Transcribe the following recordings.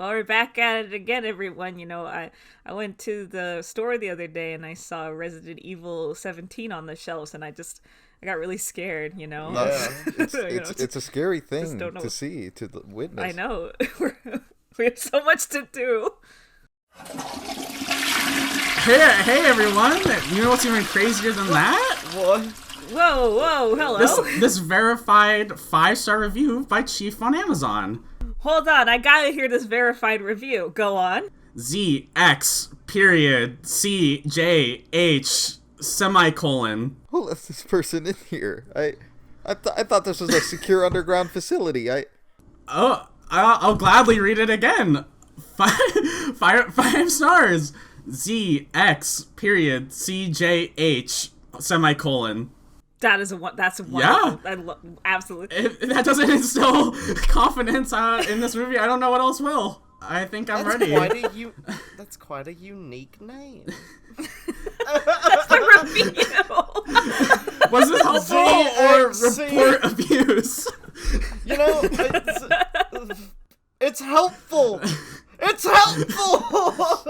Well, we're back at it again, everyone. I went to the store the other day and I saw Resident Evil 17 on the shelves, and I got really scared. Yeah, it's a scary thing to see, witness. I know. We have so much to do. Hey, everyone! You know what's even crazier than that? What? Whoa, hello. This verified 5-star review by Chief on Amazon. Hold on, I gotta hear this verified review. Go on. ZX period CJH semicolon. Who left this person in here? I thought this was a secure underground facility. I'll gladly read it again. 5 stars. ZX period CJH semicolon. That's wonderful. Yeah. Absolutely. That doesn't instill confidence in this movie. I don't know what else will. I think I'm ready. That's quite a unique name. That's the review. Was this helpful or report abuse? It's helpful. It's helpful.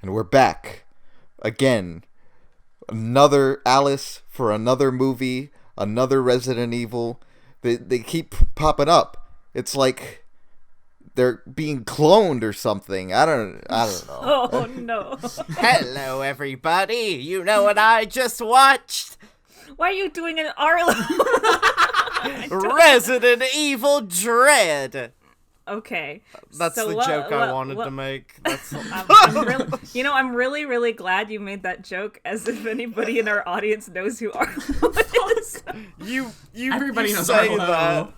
And we're back again. Another Alice for another movie, another Resident Evil. They keep popping up. It's like they're being cloned or something. I don't know. Oh no. Hello, everybody. You know what I just watched? Why are you doing an Arlo? Resident Evil Dread. Okay. That's so the joke I wanted to make. I'm really, really glad you made that joke, as if anybody in our audience knows who Arlo is. Everybody knows say Arlo. that.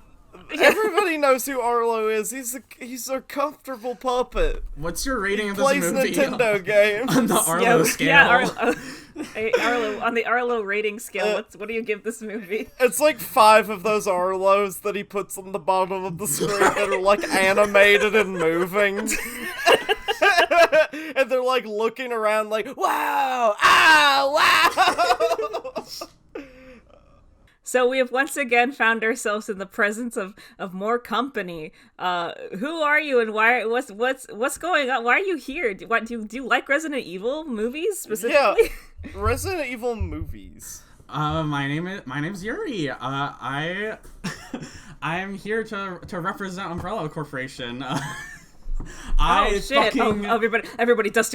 Everybody knows who Arlo is. He's a comfortable puppet. What's your rating of this Plays movie? Nintendo games. On the Arlo scale. Yeah, Arlo. Hey, Arlo, on the Arlo rating scale, what do you give this movie? It's like 5 of those Arlos that he puts on the bottom of the screen that are like animated and moving. And they're like looking around like, wow, wow. So we have once again found ourselves in the presence of more company. Who are you, and why? What's going on? Why are you here? Do you like Resident Evil movies specifically? Yeah, Resident Evil movies. My name's Yuri. I'm here to represent Umbrella Corporation. Everybody, just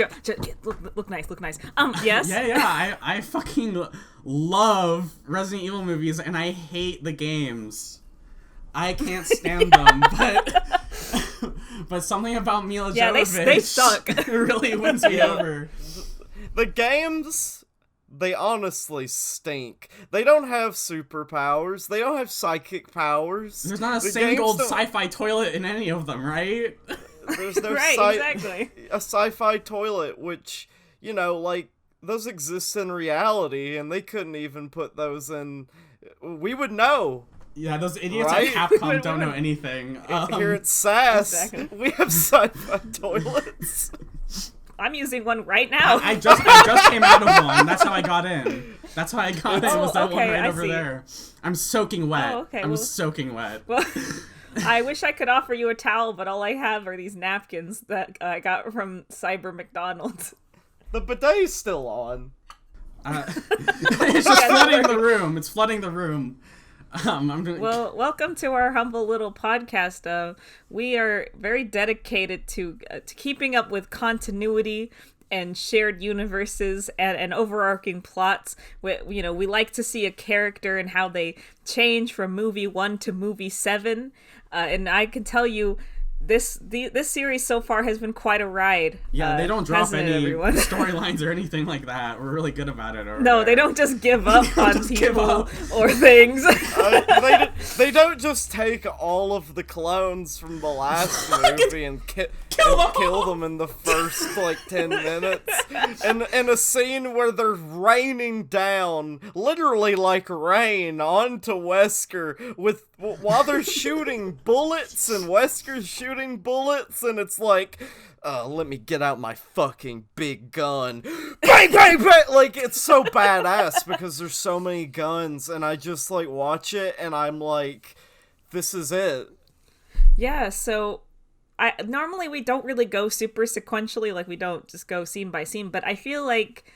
look nice. Yes. Yeah. I fucking love Resident Evil movies, and I hate the games. I can't stand them, but something about Mila Jovovich they suck. really wins me over. The games, they honestly stink. They don't have superpowers. They don't have psychic powers. There's not a single sci-fi toilet in any of them, right? There's no exactly. a sci-fi toilet, which, those exist in reality, and they couldn't even put those in. We would know. Yeah, those idiots right? at Capcom don't know anything. Here at SAS, we have sci-fi toilets. I'm using one right now. I just came out of one. That's how I got in. Was that one right over there. I'm soaking wet. Oh, okay. I'm soaking wet. Well, I wish I could offer you a towel, but all I have are these napkins that I got from Cyber McDonald's. The bidet's still on. It's just flooding the room. It's flooding the room. Well, welcome to our humble little podcast. We are very dedicated to keeping up with continuity and shared universes and overarching plots. We like to see a character and how they change from movie 1 to movie 7. And I can tell you, this series so far has been quite a ride. Yeah, they don't drop any storylines or anything like that. We're really good about it. No, they don't just give up on people or things. They don't just take all of the clones from the last movie and kill them in the first 10 minutes. And in a scene where they're raining down, literally like rain, onto Wesker while they're shooting bullets and Wesker's shooting bullets, and it's like, let me get out my fucking big gun. Bang, bang, bang! It's so badass because there's so many guns, and I just, watch it, and I'm like, this is it. Yeah, so normally we don't really go super sequentially, we don't just go scene by scene, but I feel like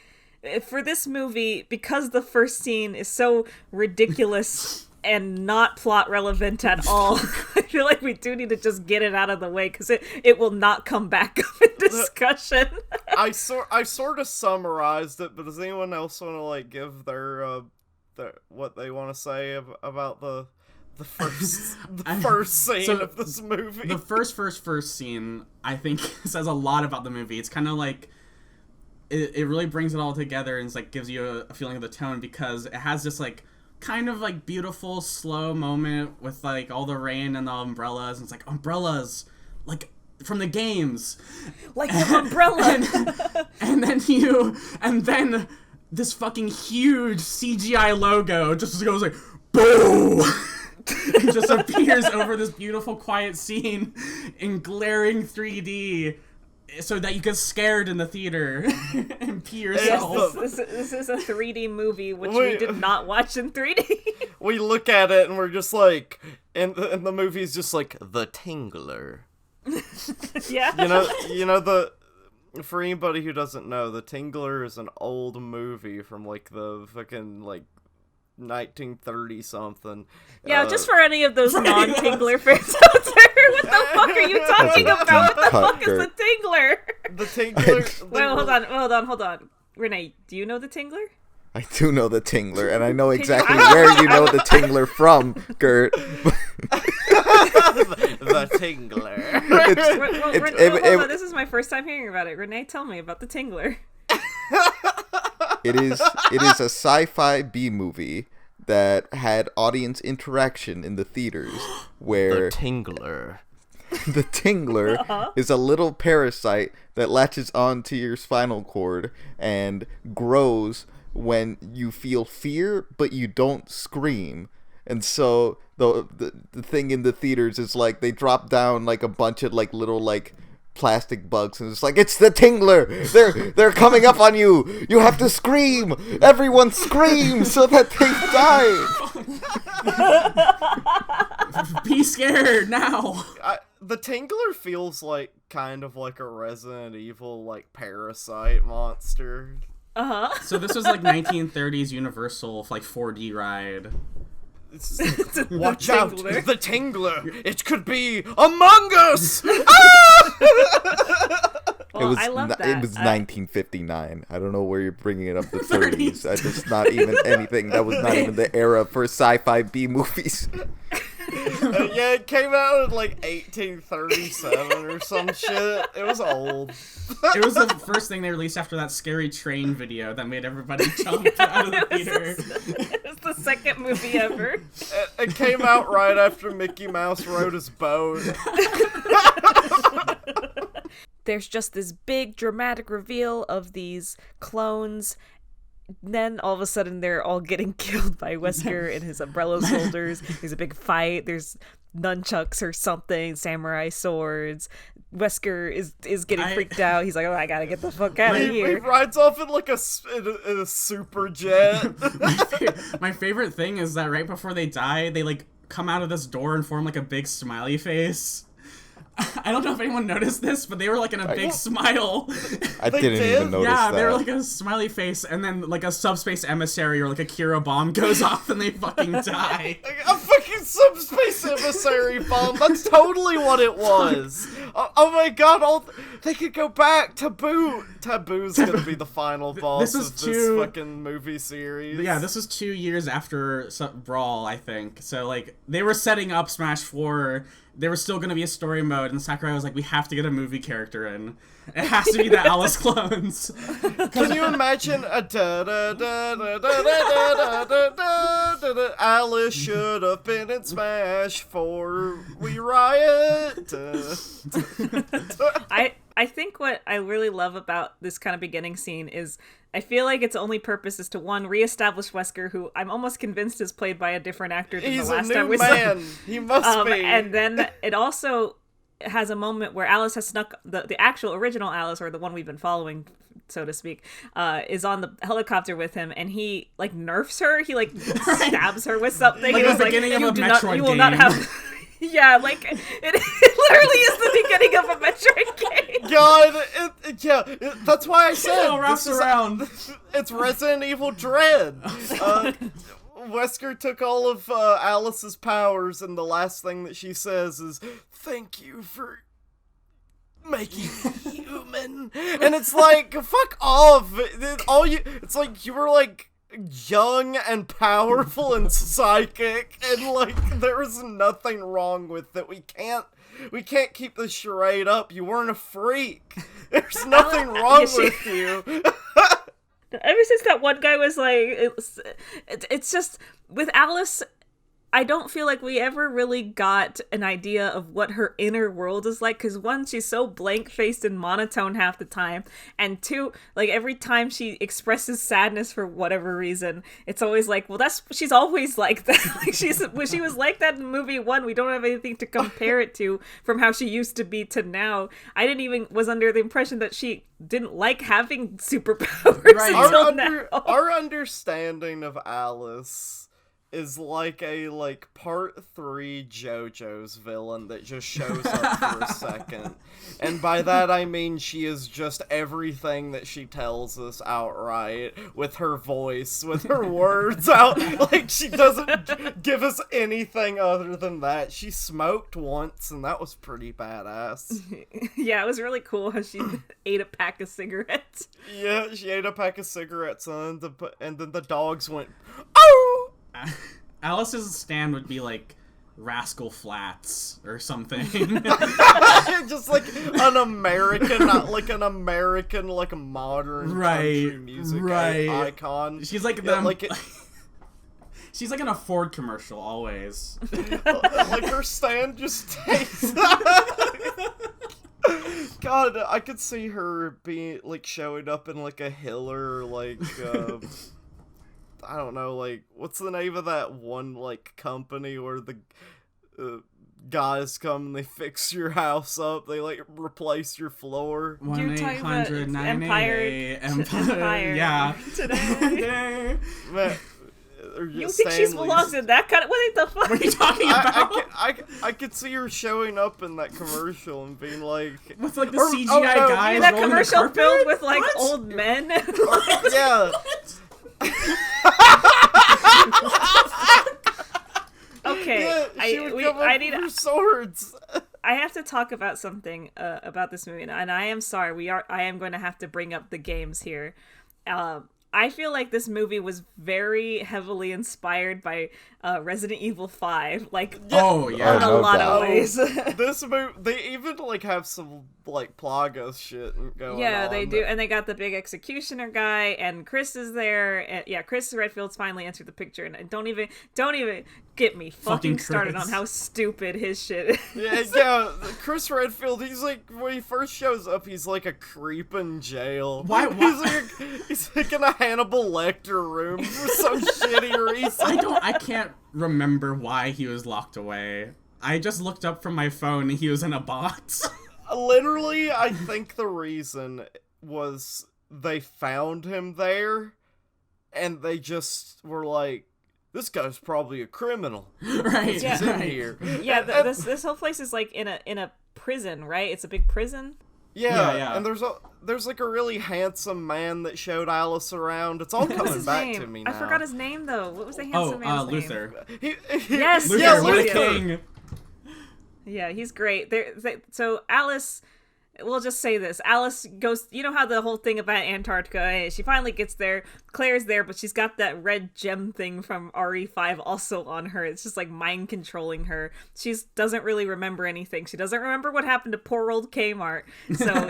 for this movie, because the first scene is so ridiculous and not plot relevant at all, I feel like we do need to just get it out of the way, because it will not come back up in discussion. I sort of summarized it, but does anyone else want to give their what they want to say about the first scene of this movie? The first scene, I think, says a lot about the movie. It's kind of it really brings it all together and gives you a feeling of the tone, because it has this kind of beautiful slow moment with all the rain and the umbrellas, and it's umbrellas from the games, the umbrella. and then this fucking huge CGI logo just goes boom. It just appears over this beautiful quiet scene in glaring 3D, so that you get scared in the theater and pee yourself. This is a 3D movie, which we did not watch in 3D. We look at it and we're just and the movie's just the Tingler. Yeah. For anybody who doesn't know, the Tingler is an old movie from the fucking 1930 something. Yeah, just for any of those non-Tingler fans out there, what the fuck are you talking about? What the fuck is the Tingler? The Tingler. Wait, hold on. Rene, do you know the Tingler? I do know the Tingler, and I know exactly where you know the Tingler from, Gert. The Tingler. Hold on, this is my first time hearing about it. Rene, tell me about the Tingler. It is a sci-fi B-movie that had audience interaction in the theaters, where the Tingler. The Tingler is a little parasite that latches onto your spinal cord and grows when you feel fear, but you don't scream. And so the thing in the theaters is they drop down a bunch of little plastic bugs, and it's the Tingler. They're coming up on you. You have to scream. Everyone scream so that they die. Be scared now. The Tingler feels kind of like a Resident Evil parasite monster. So this was 1930s Universal 4D ride. Watch out, the Tingler! It could be Among Us! Well, I love that. It was 1959. I don't know where you're bringing it up the 30s. It's not even anything. That was not even the era for sci-fi B movies. Yeah, it came out in 1837 or some shit. It was old. It was the first thing they released after that scary train video that made everybody jump out of the theater. It was the second movie ever. It came out right after Mickey Mouse rode his boat. There's just this big dramatic reveal of these clones. Then all of a sudden they're all getting killed by Wesker and his umbrella soldiers. There's a big fight. There's nunchucks or something, samurai swords. Wesker is getting freaked out. He's like, "Oh, I gotta get the fuck out of here." He rides off in a super jet. My favorite thing is that right before they die, they come out of this door and form a big smiley face. I don't know if anyone noticed this, but they were in a big smile. I didn't even notice that. Yeah, they were a smiley face, and then a subspace emissary or a Kira bomb goes off and they fucking die. A fucking subspace emissary! emissary bomb. That's totally what it was. Oh my god, they could go back. Taboo's gonna be the final boss of this fucking movie series. Yeah, this is 2 years after Brawl, I think. So, like, they were setting up Smash 4. There was still gonna be a story mode, and Sakurai was like, we have to get a movie character in. It has to be the Alice clones. Can you imagine a Alice should have been in Smash 4. We riot. I think what I really love about this kind of beginning scene is I feel like its only purpose is to, one, reestablish Wesker, who I'm almost convinced is played by a different actor than the last time we saw him. He's a new man. He must be. And then it also has a moment where Alice has snuck, the actual original Alice, or the one we've been following, so to speak, is on the helicopter with him, and he, like, nerfs her. He, like, stabs her with something. Like the beginning of a Metroid game. Will not have... Yeah, like, it literally is the beginning of a Metroid game. God, that's why I said it all wraps around. It's Resident Evil Dread. Wesker took all of Alice's powers, and the last thing that she says is, "Thank you for making me human." And it's like, fuck off. It's like you were like young and powerful and psychic, and like there was nothing wrong with it. We can't keep this charade up. You weren't a freak. There's nothing wrong with you. Ever since that one guy was like, it's just, with Alice, I don't feel like we ever really got an idea of what her inner world is like, because one, she's so blank-faced and monotone half the time, and two, like, every time she expresses sadness for whatever reason, it's always like, well, she's always like that. Like, she was like that in movie 1. We don't have anything to compare it to from how she used to be to now. I was under the impression that she didn't like having superpowers until now. Our understanding of Alice is like a part 3 JoJo's villain that just shows up for a second. And by that I mean she is just everything that she tells us outright, with her voice, with her words out. Like, she doesn't give us anything other than that. She smoked once, and that was pretty badass. Yeah, it was really cool how she ate a pack of cigarettes. Yeah, she ate a pack of cigarettes, and then the dogs went, "Oh!" Alice's stand would be like Rascal Flatts or something. Just like an American, like modern country music icon. She's like she's like in a Ford commercial always. Like her stand just takes. God, I could see her being like showing up in like a Hiller, like I don't know, like, what's the name of that one, like, company where the guys come and they fix your house up, they, like, replace your floor? 1-800-988-EMPIRE. Yeah. Today. Man, you think she belongs in that kind of... What the fuck are you talking about? I could see her showing up in that commercial and being like... With, like, the CGI guys that rolling commercial the carpet? filled with, like, old men? Yeah. Okay, yeah, I need her swords. I have to talk about something about this movie, and I am sorry. I am going to have to bring up the games here. I feel like this movie was very heavily inspired by Resident Evil 5. Like, in a lot of ways. This movie, they even like have some like Plaga shit going on. Yeah, they do, and they got the big executioner guy, and Chris is there. And, yeah, Chris Redfield's finally entered the picture, and don't even get me fucking started on how stupid his shit is. Yeah, Chris Redfield, he's like, when he first shows up, he's like a creep in jail. Why? He's like in a Hannibal Lecter room for some shitty reason. I can't remember why he was locked away. I just looked up from my phone and he was in a box. Literally, I think the reason was they found him there, and they just were like, this guy's probably a criminal. Right. He's in here. Yeah, this whole place is like in a prison, right? It's a big prison. Yeah. And there's like a really handsome man that showed Alice around. It's all coming back to me now. I forgot his name though. What was the handsome man's name? Luther. Yes, Luther, yes, Luther King. Yeah, he's great. So Alice, we'll just say this. Alice goes, you know how the whole thing about Antarctica is? She finally gets there. Claire's there, but she's got that red gem thing from RE5 also on her. It's just like mind controlling her. She doesn't really remember anything. She doesn't remember what happened to poor old Kmart. So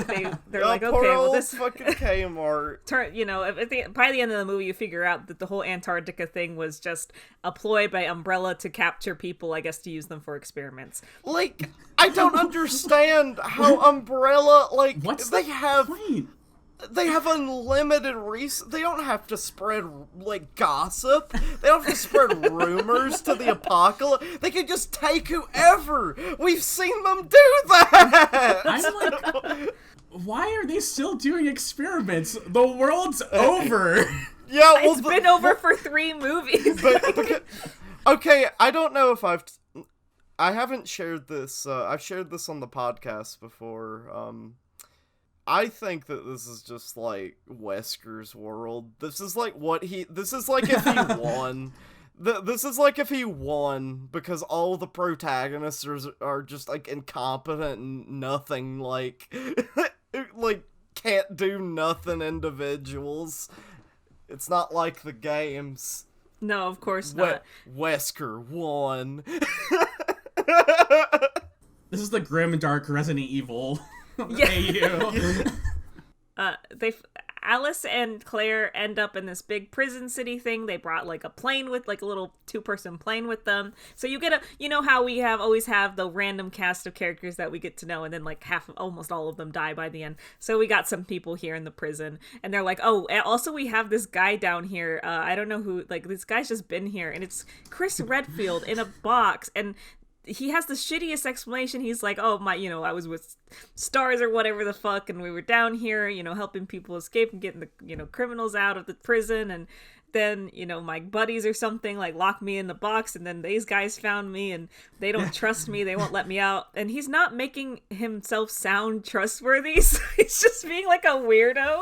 they're like, okay, well, this fucking Kmart. You know, by the end of the movie, you figure out that the whole Antarctica thing was just a ploy by Umbrella to capture people, I guess, to use them for experiments. Like, I don't understand how Umbrella, like, What's they the have... point? They have unlimited They don't have to spread, like, gossip. They don't have to spread rumors to the apocalypse. They can just take whoever. We've seen them do that. I'm like, why are they still doing experiments? The world's over. Yeah, well, it's been over for 3 movies. But okay, I don't know if I haven't shared this. I've shared this on the podcast before. I think that this is just like Wesker's world. This is like this is like if he won. This is like if he won because all the protagonists are just like incompetent and nothing, like like can't do nothing individuals. It's not like the games. No, of course not. Wesker won. This is the grim dark Resident Evil. Yeah. Alice and Claire end up in this big prison city thing. They brought like a plane with like a little 2-person plane with them. So you get you know how we always have the random cast of characters that we get to know, and then like almost all of them die by the end. So we got some people here in the prison, and they're like, oh, also we have this guy down here. I don't know who, like this guy's just been here, and it's Chris Redfield in a box, and he has the shittiest explanation. He's like, oh, I was with stars or whatever the fuck, and we were down here, helping people escape and getting the, criminals out of the prison, and then, my buddies or something, like, locked me in the box, and then these guys found me, and they don't trust me, they won't let me out, and he's not making himself sound trustworthy, so he's just being, like, a weirdo.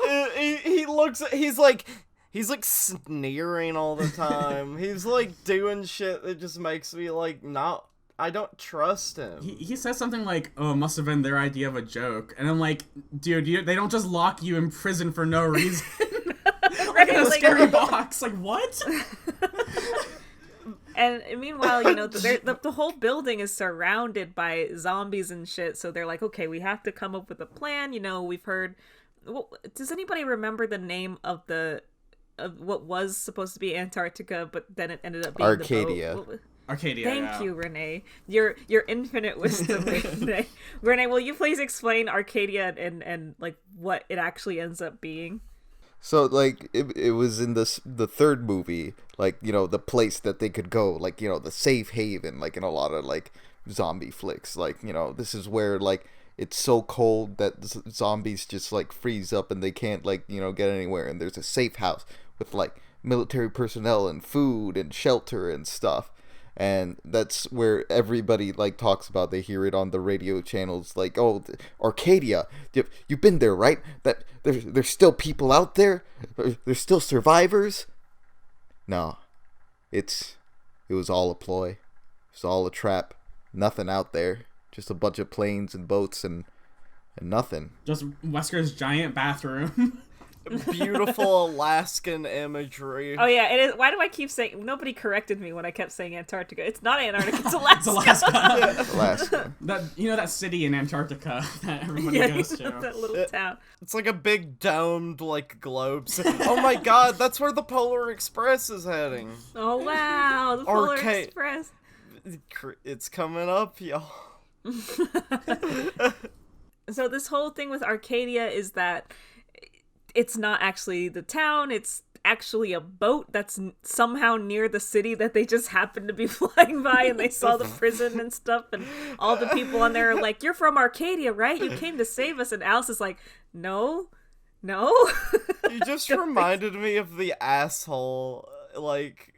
He's like sneering all the time. He's, like, doing shit that just makes me, like, I don't trust him. He says something like, oh, it must have been their idea of a joke. And I'm like, dude, they don't just lock you in prison for no reason. Like in a scary box. Like, what? And meanwhile, the whole building is surrounded by zombies and shit. So they're like, okay, we have to come up with a plan. We've heard... does anybody remember the name of what was supposed to be Antarctica, but then it ended up being Arcadia. The boat? Arcadia. Thank you, Rene. Your infinite wisdom, Rene. Rene, will you please explain Arcadia and like what it actually ends up being? So like it was in the third movie, like the place that they could go, like the safe haven, like in a lot of like zombie flicks, like this is where like it's so cold that zombies just like freeze up and they can't like get anywhere, and there's a safe house with like military personnel and food and shelter and stuff. And that's where everybody like talks about. They hear it on the radio channels, like, "Oh, Arcadia, you've been there, right? That there's still people out there. There's still survivors." No, it was all a ploy. It was all a trap. Nothing out there. Just a bunch of planes and boats and nothing. Just Wesker's giant bathroom. Beautiful Alaskan imagery. Oh yeah, it is. Why do I keep saying? Nobody corrected me when I kept saying Antarctica. It's not Antarctica. It's Alaska. It's Alaska. Yeah. Alaska. that city in Antarctica that everybody goes to. That little town. It's like a big domed like globe. Oh my god, that's where the Polar Express is heading. Oh wow, the Polar Express. It's coming up, y'all. So this whole thing with Arcadia is that it's not actually the town, it's actually a boat that's somehow near the city that they just happened to be flying by, and they saw the prison and stuff, and all the people on there are like, "You're from Arcadia, right? You came to save us." And Alice is like, no. You just reminded me of the asshole, like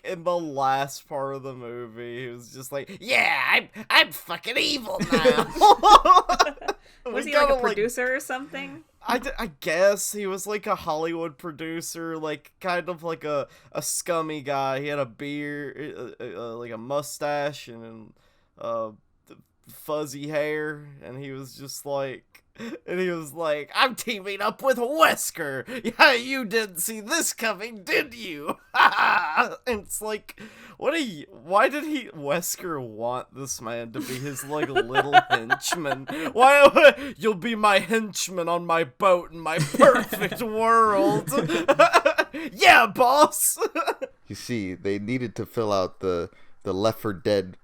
in the last part of the movie, he was just like, "Yeah, I'm fucking evil now." Was he like a producer or something? I guess he was like a Hollywood producer, like kind of like a scummy guy. He had a beard, like a mustache, and fuzzy hair, and he was just like, I'm teaming up with Wesker. Yeah, you didn't see this coming, did you? And it's like, why did Wesker want this man to be his, like, little henchman? Why, you'll be my henchman on my boat in my perfect world. Yeah, boss. You see, they needed to fill out the Left 4 Dead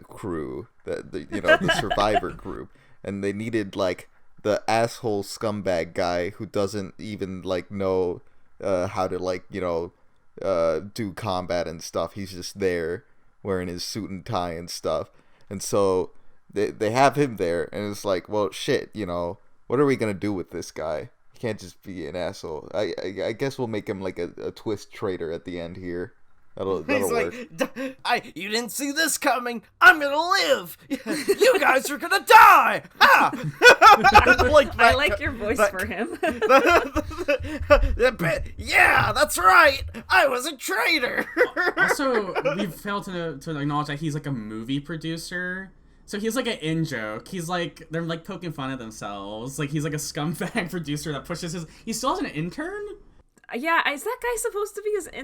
crew, the survivor group, and they needed, like, the asshole scumbag guy who doesn't even, like, know how to, like, do combat and stuff. He's just there wearing his suit and tie and stuff. And so they have him there, and it's like, well, shit, what are we gonna do with this guy? He can't just be an asshole. I guess we'll make him like a twist traitor at the end here. That'll work. You didn't see this coming. I'm gonna live. You guys are gonna die. Ah! I like your voice for him. Yeah, that's right. I was a traitor. Also, we've failed to acknowledge that he's like a movie producer. So he's like an in-joke. He's like, they're like poking fun at themselves. Like, he's like a scumbag producer that pushes he still has an intern? Yeah, is that guy supposed to be his Yeah,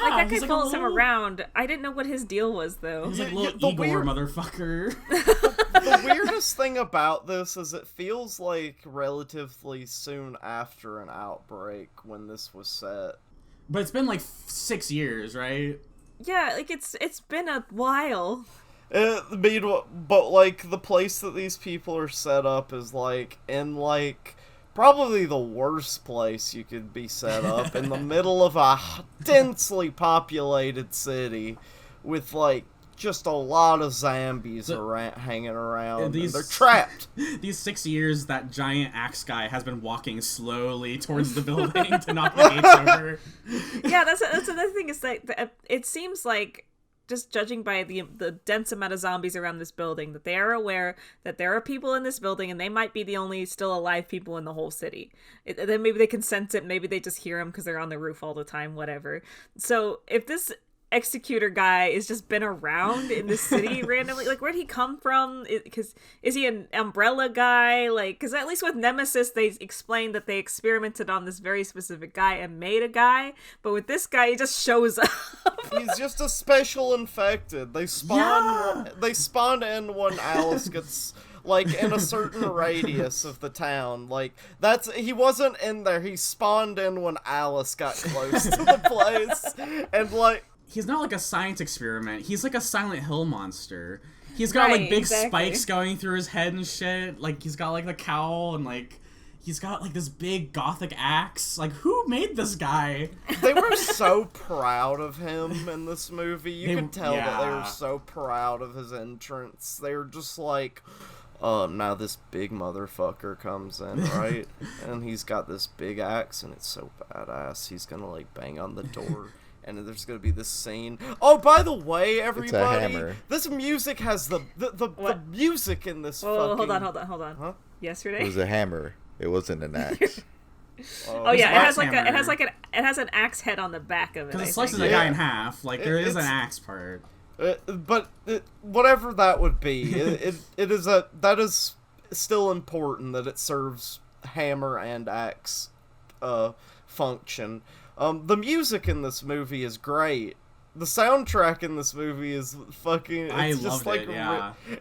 like, that guy follows him around. I didn't know what his deal was, though. He's like a little Igor motherfucker. The weirdest thing about this is it feels like relatively soon after an outbreak when this was set. But it's been like 6 years, right? Yeah, like, it's been a while. But, like, the place that these people are set up is, like, in, like, probably the worst place you could be set up, in the middle of a densely populated city with, like, just a lot of zombies hanging around, and they're trapped. These 6 years, that giant axe guy has been walking slowly towards the building to knock the gates over. Yeah, that's another thing, is that it seems like, just judging by the dense amount of zombies around this building, that they are aware that there are people in this building, and they might be the only still alive people in the whole city. Then maybe they can sense it, maybe they just hear them because they're on the roof all the time, whatever. So if this executor guy has just been around in the city randomly, like, where'd he come from? Because is he an umbrella guy? Like, because at least with Nemesis, they explained that they experimented on this very specific guy and made a guy, but with this guy, he just shows up. He's just a special infected. They spawn in when Alice gets, like, in a certain radius of the town. Like, he wasn't in there. He spawned in when Alice got close to the place. And, like, he's not like a science experiment. He's like a Silent Hill monster. He's got like big spikes going through his head and shit. Like, he's got like the cowl, and like he's got like this big gothic axe. Like, who made this guy? They were so proud of him in this movie. You could tell that they were so proud of his entrance. They were just like, now this big motherfucker comes in, right? And he's got this big axe, and it's so badass. He's gonna like bang on the door. And there's gonna be this scene. Oh, by the way, everybody, this music has the music in this. Whoa, hold on. Huh? Yesterday it was a hammer. It wasn't an axe. Oh yeah, it has an axe head on the back of it. Because it slices a guy in half. Like, there is an axe part. But whatever that would be, that is still important that it serves hammer and axe function. The music in this movie is great. The soundtrack in this movie is fucking...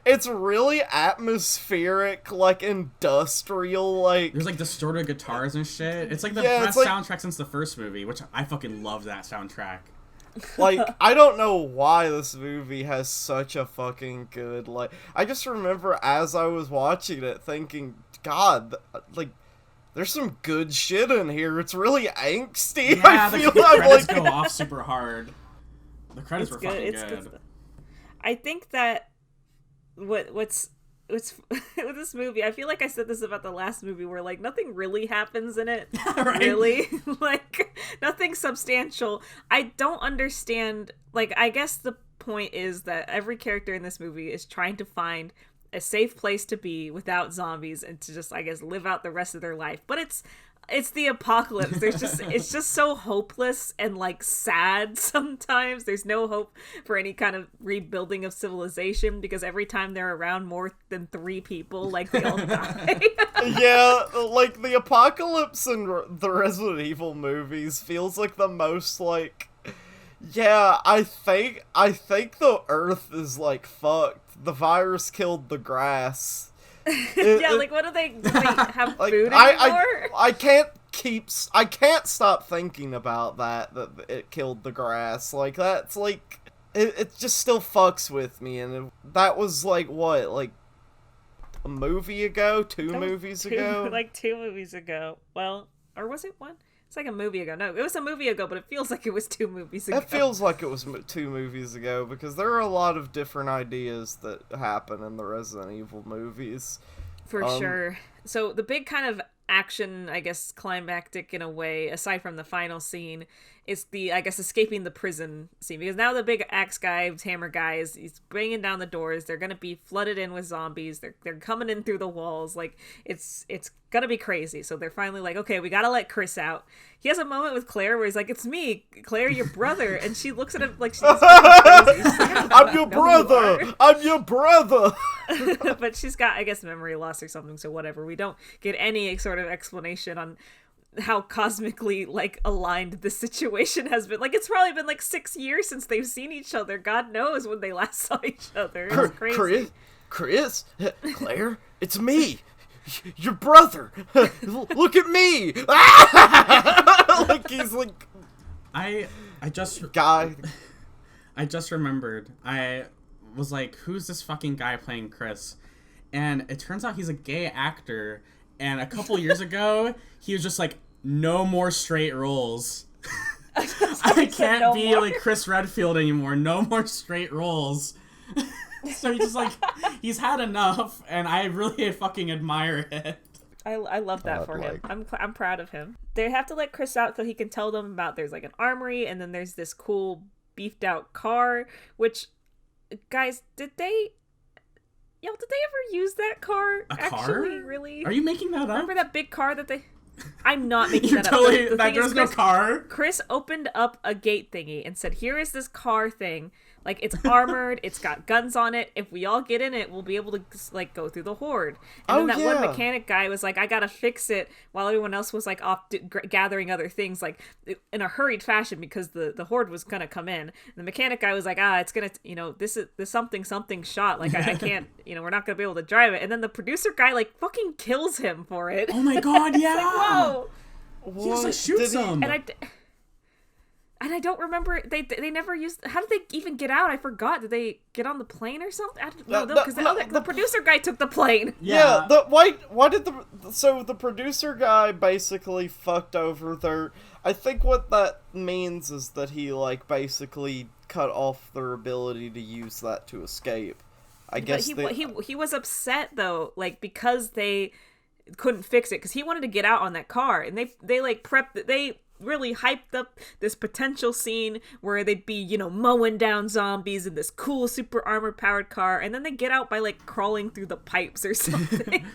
It's really atmospheric, like, industrial, like... There's, like, distorted guitars and shit. It's, like, the best soundtrack since the first movie, which I fucking love that soundtrack. Like, I don't know why this movie has such a fucking good, like... I just remember as I was watching it thinking, God, like... There's some good shit in here. It's really angsty. Yeah, the credits go off super hard. The credits were fucking good. I think that what's with this movie, I feel like I said this about the last movie, where, like, nothing really happens in it. Right? Really. Like, nothing substantial. I don't understand. Like, I guess the point is that every character in this movie is trying to find a safe place to be without zombies and to just, I guess, live out the rest of their life. But it's it's the apocalypse. It's just so hopeless and like sad sometimes. There's no hope for any kind of rebuilding of civilization because every time they're around more than 3 people, like they all die. Yeah, like the apocalypse in the Resident Evil movies feels like the most like, yeah, I think the Earth is like fucked. The virus killed the grass. Like what do they have like, food anymore? I can't stop thinking about that it killed the grass. Like that's like it just still fucks with me, and that was like what, like a movie ago, 2 movies ago? Like 2 movies ago. Well, or was it one? It's like a movie ago. No, it was a movie ago, but it feels like it was 2 movies ago. It feels like it was 2 movies ago because there are a lot of different ideas that happen in the Resident Evil movies. For sure. So the big kind of action, I guess, climactic in a way, aside from the final scene, is the, I guess, escaping the prison scene. Because now the big axe guy, hammer guy, he's bringing down the doors. They're gonna be flooded in with zombies. They're coming in through the walls. Like, it's gonna be crazy. So they're finally like, okay, we gotta let Chris out. He has a moment with Claire where he's like, it's me, Claire, your brother. And she looks at him like she's crazy. Like, I'm your brother! I'm your brother! But she's got, I guess, memory loss or something, so whatever. We don't get any sort of explanation on how cosmically, like, aligned this situation has been. Like, it's probably been, like, 6 years since they've seen each other. God knows when they last saw each other. It's crazy. Chris, Claire, it's me, your brother. Look at me. Like, he's like... I just remembered. I was like, who's this fucking guy playing Chris? And it turns out he's a gay actor. And a couple years ago, he was just like, no more straight roles. I can't be like Chris Redfield anymore. No more straight roles. So he's just like, he's had enough, and I really fucking admire it. I love that for him. I'm proud of him. They have to let Chris out so he can tell them about there's like an armory, and then there's this cool beefed out car, which, guys, did they ever use that car? A actually, car? Really? Are you making that up? Remember that big car that they... I'm not making You're that totally, up. there's no car? Chris opened up a gate thingy and said, here is this car thing. Like, it's armored, it's got guns on it. If we all get in it, we'll be able to, like, go through the horde. And then that one mechanic guy was like, I gotta fix it, while everyone else was, like, off gathering other things, like, in a hurried fashion because the horde was gonna come in. And the mechanic guy was like, it's gonna, this something shot. Like, I can't, we're not gonna be able to drive it. And then the producer guy, like, fucking kills him for it. Oh my god, yeah! Like, whoa! He just, like, shoots him! And I don't remember, they never used, how did they even get out? I forgot. Did they get on the plane or something? I don't know, because the producer guy took the plane. Yeah, why did the producer guy basically fucked over their, I think what that means is that he, like, basically cut off their ability to use that to escape. I guess he was upset, though, like, because they couldn't fix it, because he wanted to get out on that car, and they like, prepped, they really hyped up this potential scene where they'd be, mowing down zombies in this cool super armor powered car, and then they get out by like crawling through the pipes or something.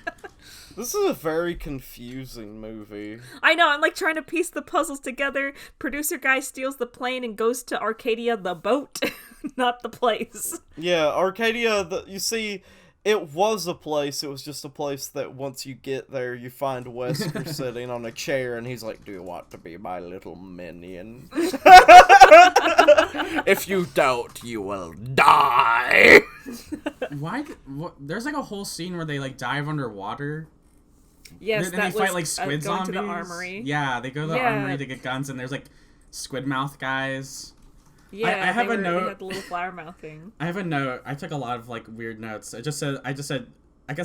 This is a very confusing movie. I know, I'm like trying to piece the puzzles together. Producer guy steals the plane and goes to Arcadia the boat, not the place. Yeah, Arcadia, you see, it was a place. It was just a place that once you get there, you find Wesker sitting on a chair, and he's like, "Do you want to be my little minion? If you don't, you will die." There's like a whole scene where they like dive underwater. Yes, and they fight like squid going zombies. To the armory. Yeah, they go to the armory to get guns, and there's like squid mouth guys. Yeah, I have a note. They had the little flower mouth thing. I have a note. I took a lot of like weird notes. I just said, I guess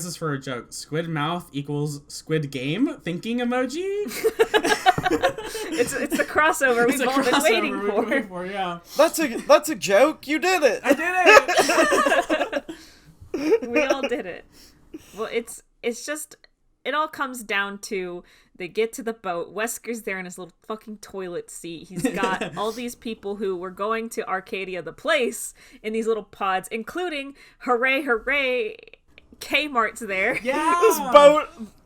it's for a joke. Squid mouth equals squid game thinking emoji. It's the crossover we've all been waiting for. Yeah. That's a joke. You did it. I did it. We all did it. Well, it's just, it all comes down to, they get to the boat. Wesker's there in his little fucking toilet seat. He's got all these people who were going to Arcadia the place in these little pods, including Hooray Kmart's there. Yeah.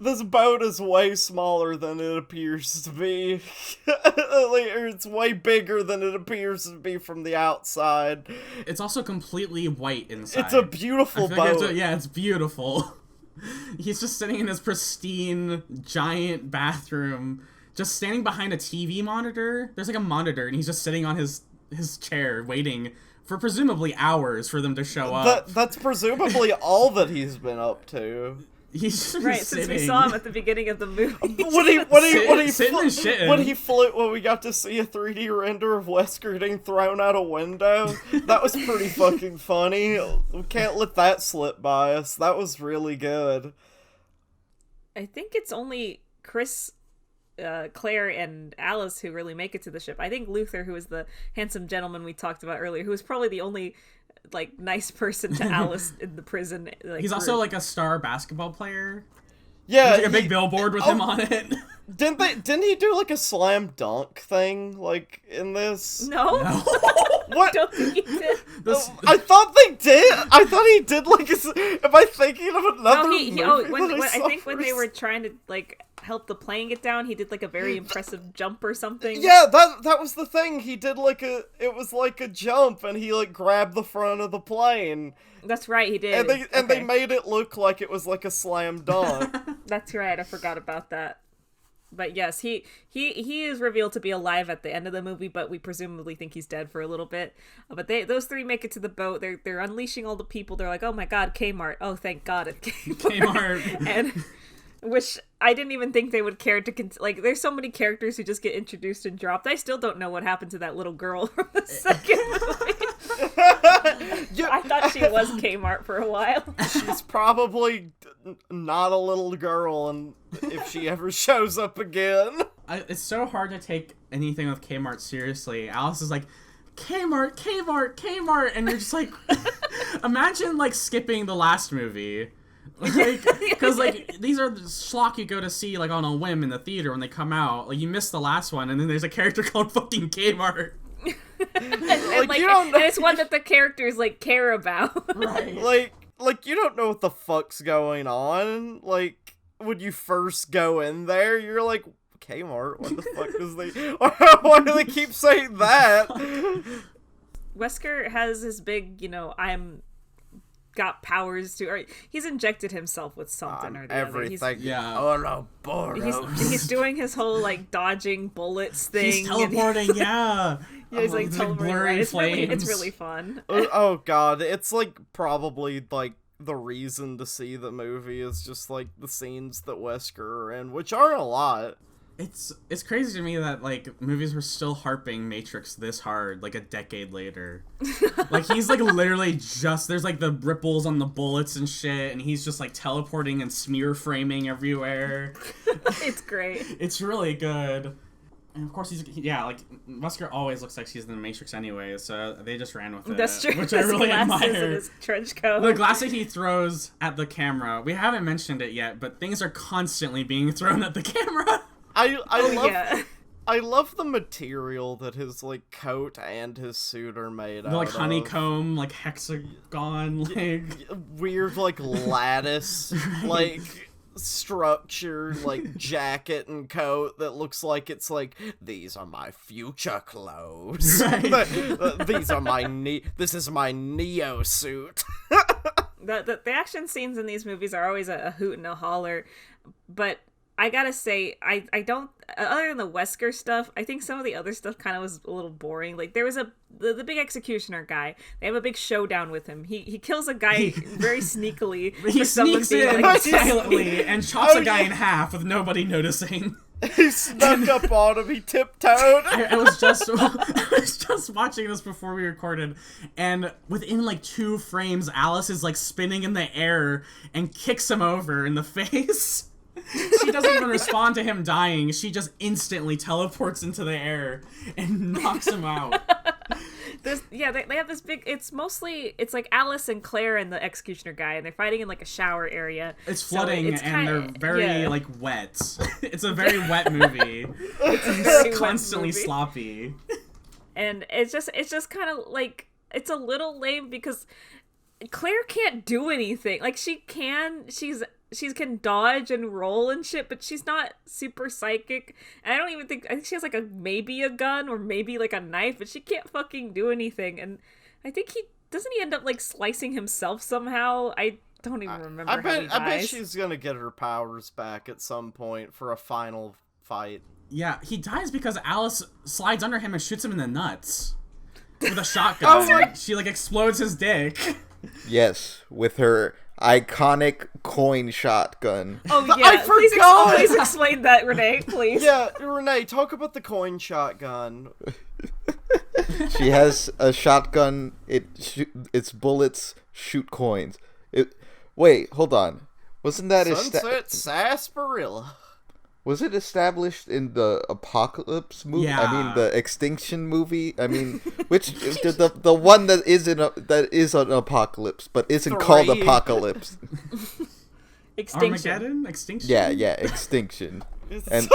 This boat is way smaller than it appears to be. Or it's way bigger than it appears to be from the outside. It's also completely white inside. It's a beautiful boat. It's beautiful. He's just sitting in his pristine, giant bathroom, just standing behind a TV monitor. There's like a monitor, and he's just sitting on his chair, waiting for presumably hours for them to show up. That's presumably all that he's been up to. He's just Right, sitting. since we saw him at the beginning of the movie. When we got to see a 3D render of Wesker getting thrown out a window, that was pretty fucking funny. We can't let that slip by us. That was really good. I think it's only Chris, Claire, and Alice who really make it to the ship. I think Luther, who is the handsome gentleman we talked about earlier, who is probably the only like nice person to Alice in the prison. He's also like a star basketball player. Yeah, There's like a big billboard with him on it. Didn't he do like a slam dunk thing like in this? No. What? I don't think he did. I thought they did. I thought he did like a. Am I thinking of another movie? I think when they were trying to like help the plane get down, he did like a very impressive jump or something. Yeah, that was the thing. He did it was like a jump, and he like grabbed the front of the plane. That's right, he did. And they made it look like it was like a slam dunk. That's right, I forgot about that. But yes, he is revealed to be alive at the end of the movie, but we presumably think he's dead for a little bit. But those three make it to the boat. They're unleashing all the people. They're like, oh my god, Kmart. Oh, thank god it's Kmart. And which I didn't even think they would care to like. There's so many characters who just get introduced and dropped. I still don't know what happened to that little girl from the second movie. I thought she was Kmart for a while. She's probably not a little girl, and if she ever shows up again. It's so hard to take anything with Kmart seriously. Alice is like, Kmart, Kmart, Kmart, and you're just like, imagine like skipping the last movie. Like, because like these are the schlock you go to see like on a whim in the theater when they come out. Like you missed the last one, and then there's a character called fucking Kmart. and it's one that the characters like care about. Right. Like you don't know what the fuck's going on. Like when you first go in there, you're like, Kmart, what the fuck does they? Why do they keep saying that? Wesker has his big, I'm got powers to, or he's injected himself with something or the everything. He's doing his whole like dodging bullets thing. He's teleporting, yeah. Yeah, he's like teleporting. Blurry flames. It's really fun. Oh god, it's like probably like the reason to see the movie is just like the scenes that Wesker are in, which aren't a lot. It's crazy to me that like movies were still harping Matrix this hard like a decade later. Like he's like literally just there's like the ripples on the bullets and shit, and he's just like teleporting and smear framing everywhere. It's great. It's really good. And of course like Wesker always looks like she's in the Matrix anyway, so they just ran with it. That's true. Which I really admire. His trench coat. The glass that he throws at the camera, we haven't mentioned it yet, but things are constantly being thrown at the camera. I love the material that his like coat and his suit are made out of. Like honeycomb, like hexagon, like weird like lattice, like structure, like jacket and coat that looks like it's like these are my future clothes. Right. This is my Neo suit. The action scenes in these movies are always a hoot and a holler, but I gotta say, I don't, other than the Wesker stuff, I think some of the other stuff kind of was a little boring. Like, there was the big executioner guy. They have a big showdown with him. He kills a guy very sneakily. He sneaks in like, silently and chops a guy in half with nobody noticing. He snuck up on him. He tiptoed. I was just watching this before we recorded, and within like 2 frames, Alice is like spinning in the air and kicks him over in the face. She doesn't even respond to him dying. She just instantly teleports into the air and knocks him out. They have this big, it's like Alice and Claire and the executioner guy, and they're fighting in like a shower area. It's flooding, and they're very like wet. It's a very wet movie. It's constantly sloppy. And it's just kind of like, it's a little lame because Claire can't do anything. Like, she can dodge and roll and shit, but she's not super psychic. And I think she has like maybe a gun or maybe like a knife, but she can't fucking do anything. And I think doesn't he end up like slicing himself somehow? I don't even remember how he dies. I bet she's gonna get her powers back at some point for a final fight. Yeah, he dies because Alice slides under him and shoots him in the nuts with a shotgun. She like explodes his dick. Yes, with her iconic coin shotgun. Oh yeah, I forgot. Please explain that, Rene, please. Yeah, Rene, talk about the coin shotgun. She has a shotgun. Its bullets shoot coins. Wait, hold on. Wasn't that Sunset Sarsaparilla? Was it established in the Apocalypse movie? Yeah. I mean, the Extinction movie. I mean, which the one that is an apocalypse, but isn't called Apocalypse. Extinction. Armageddon? Extinction? Yeah, Extinction. And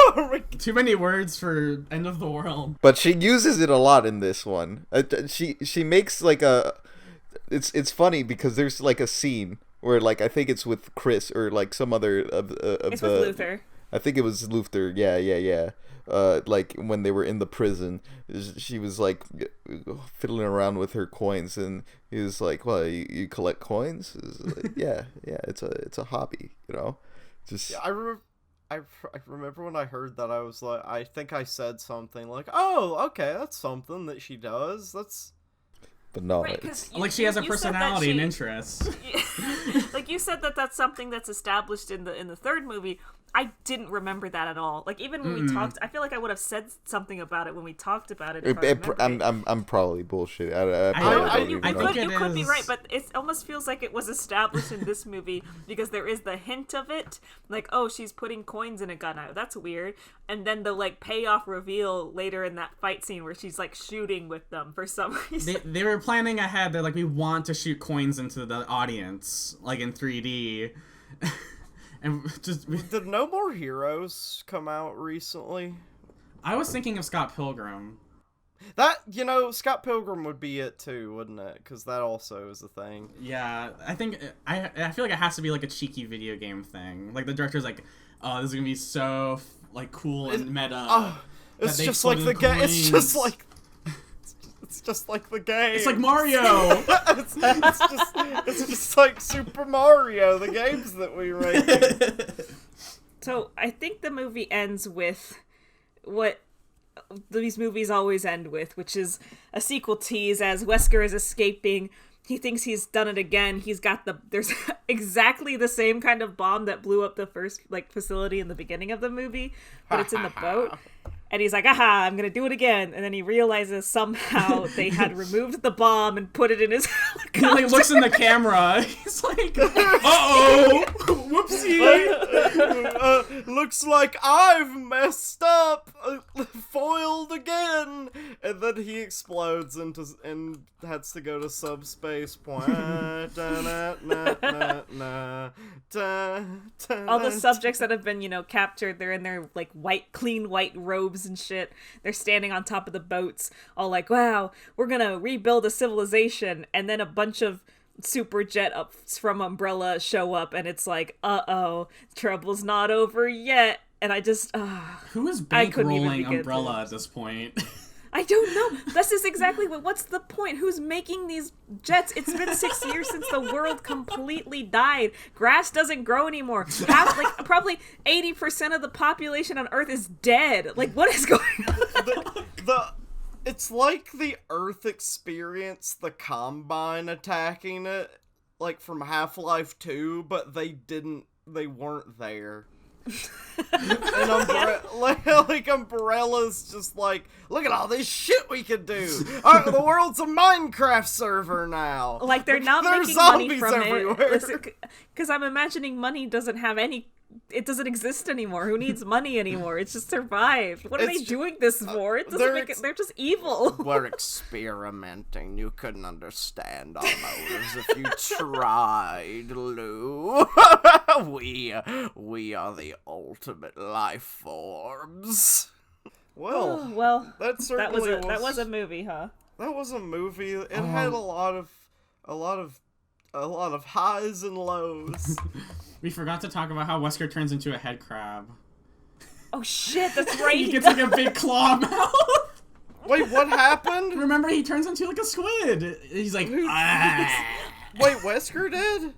too many words for end of the world. But she uses it a lot in this one. She makes like a. It's funny because there's like a scene where like I think it's with Chris or like some other of it's with Luther. I think it was Luther. Yeah. Like when they were in the prison, she was like fiddling around with her coins, and he was like, "Well, you collect coins?" Like, yeah. It's a hobby, you know. Just yeah, I remember when I heard that, I was like, I think I said something like, "Oh, okay, that's something that she does." But no, right, like she has a personality and interests. Like you said that's something that's established in the third movie. I didn't remember that at all. Like even when we talked, I feel like I would have said something about it when we talked about it. I'm probably bullshit. You could be right, but it almost feels like it was established in this movie because there is the hint of it, like, oh, she's putting coins in a gun. That's weird. And then the like payoff reveal later in that fight scene where she's like shooting with them for some reason. They were planning ahead. They're like, we want to shoot coins into the audience, like in 3D. And just did No More Heroes come out recently? I was thinking of Scott Pilgrim. That, Scott Pilgrim would be it too, wouldn't it? Because that also is a thing. Yeah, I think I feel like it has to be like a cheeky video game thing. Like the director's like, oh, this is gonna be so like cool and meta. It's just like the game. It's just like. It's just like the game. It's like Mario. it's just like Super Mario, the games that we rate. So I think the movie ends with what these movies always end with, which is a sequel tease as Wesker is escaping. He thinks he's done it again. There's exactly the same kind of bomb that blew up the first facility in the beginning of the movie, but it's in the boat. And he's like, aha, I'm going to do it again. And then he realizes somehow they had removed the bomb and put it in his helicopter. He looks in the camera. He's like, uh-oh, whoopsie. Looks like I've messed up. Foiled again. And then he explodes and has to go to subspace point. All the subjects that have been, captured, they're in their clean white robes and shit. They're standing on top of the boats, all like, wow, we're gonna rebuild a civilization. And then a bunch of super jet ups from Umbrella show up, and it's like, uh-oh, trouble's not over yet. And I just, who is bankrolling Umbrella at this point? I don't know. This is exactly what's the point? Who's making these jets? It's been 6 years since the world completely died. Grass doesn't grow anymore. Probably 80% of the population on Earth is dead. Like, what is going on? It's like the Earth experienced the Combine attacking it, like from Half-Life 2, but they weren't there. And Umbrella's just like, look at all this shit we can do. The world's a Minecraft server now. Like, they're not making money from everywhere. Because I'm imagining money doesn't have any. It doesn't exist anymore. Who needs money anymore? It's just survived. What are they doing this for? It doesn't make it. They're just evil. We're experimenting. You couldn't understand our motives if you tried, Lou. We are the ultimate life forms. Well, that was a movie, huh? That was a movie. It had a lot of of highs and lows. We forgot to talk about how Wesker turns into a head crab. Oh shit, that's right. He gets like a big claw mouth. Wait, what happened? Remember, he turns into like a squid. He's like, ah. Wait, Wesker did?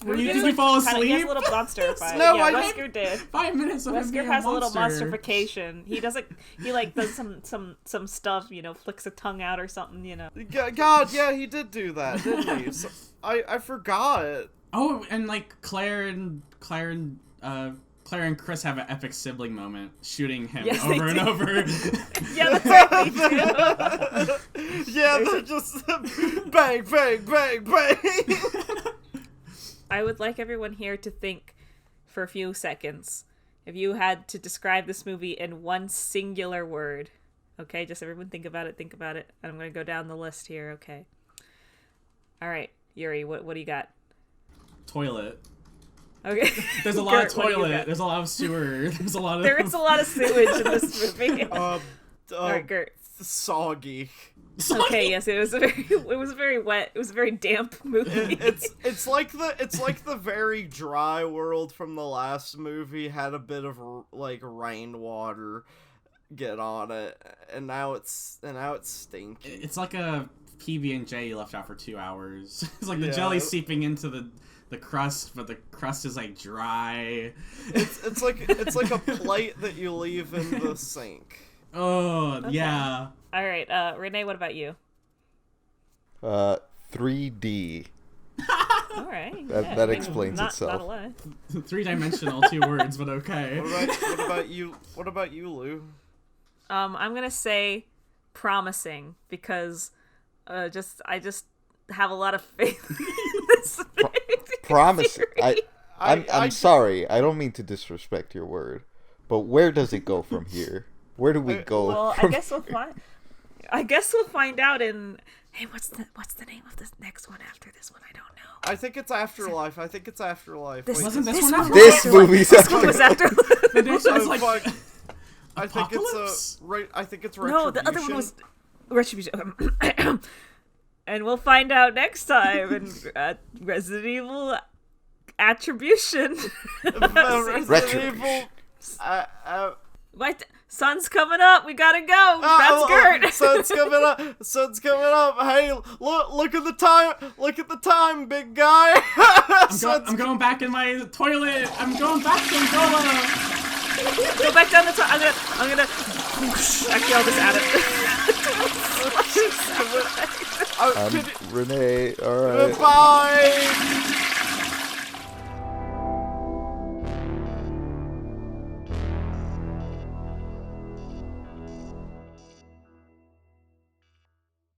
Did you fall asleep? He has a little monster fight. No, yeah, I Wesker did. 5 minutes of him Wesker being has a little monster. monsterification. He doesn't. He like does some stuff. You know, flicks a tongue out or something. You know. God, yeah, he did do that, didn't he? So, I forgot. Oh, and like Claire and Chris have an epic sibling moment, shooting him over and over. Yeah, that's right. They do. Yeah, they're just bang, bang, bang, bang. I would like everyone here to think for a few seconds. If you had to describe this movie in one singular word, okay? Just everyone think about it. And I'm going to go down the list here, okay? All right, Yuri, what do you got? Toilet. Okay. There's a lot of toilet. There's a lot of sewer. There's a lot of... There is a lot of sewage in this movie. All right, Gert. Soggy. Okay, yes, it was very wet. It was a very damp movie. It's like the very dry world from the last movie had a bit of like rainwater get on it, and now it's stinky. It's like a PB&J you left out for 2 hours. It's like the jelly seeping into the crust, but the crust is like dry. It's like a plate that you leave in the sink. Oh, okay. Yeah. All right, Rene, what about you? 3D. All right. That explains not itself. a lie. 3-dimensional, 2 words, but okay. What about you? What about you, Lou? I'm gonna say promising because I just have a lot of faith in this Promising. I'm sorry. I don't mean to disrespect your word, but where does it go from here? Where do we go? Well, from I guess we'll find out in. Hey, what's the name of this next one after this one? I don't know. I think it's Afterlife. Wasn't this one? This movie's This one was Afterlife. The next one's like I think it's Retribution. No, the other one was Retribution. And we'll find out next time in Resident Evil Attribution. Resident Evil. What? Sun's coming up. We gotta go. That's Gert. Sun's coming up. Hey, look at the time. Look at the time, big guy. I'm going back in my toilet. I'm going back to Angola. Go back down the toilet. I'm gonna. Actually, I'll just add it. I'm Rene. All right. Bye.